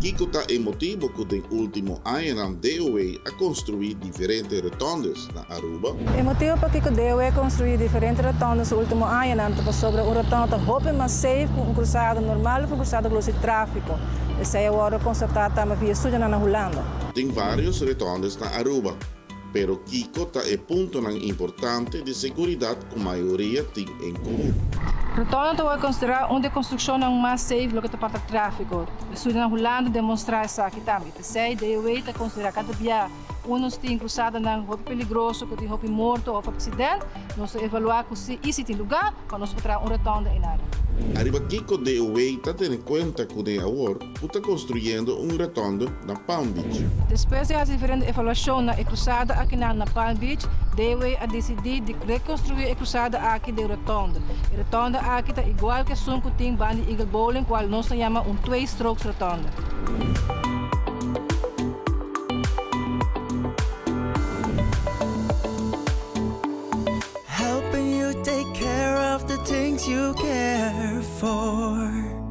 Kiko está emotivo que den último ano na DOE a construir diferentes rotondas na Aruba. O motivo para que o DOE construir diferentes rotondas no último ano é sobre uma rotonda roupa mais safe com um cruzado normal e com um cruzado de tráfego. Essa é agora consertada também via suja na Holanda. Tem várias rotondas na Aruba, pero Kiko está é ponto importante de segurança que a maioria tem em comum. Rotonda é considerada uma construção mais safe do que para o tráfego. A suja na Holanda demonstra isso aqui também. A DOE está considerada cada dia uns têm cruzado na roupa perigoso, que tem roupa morto ou acidente. Nós evaluar se isso tem lugar para nós botar uma rotonda em área. Arriba Kiko DOE está tendo em conta que o agora está construindo uma rotonda na Palm Beach. Depois das diferentes avaliações na cruzada aqui na Palm Beach, DOE a decidir de reconstruir a cruzada aqui de rotonda. A rotonda aqui está igual que a que tem band Eagle Bowling, qual nós chamamos two strokes rotonda. Helping you take care of the things you care for.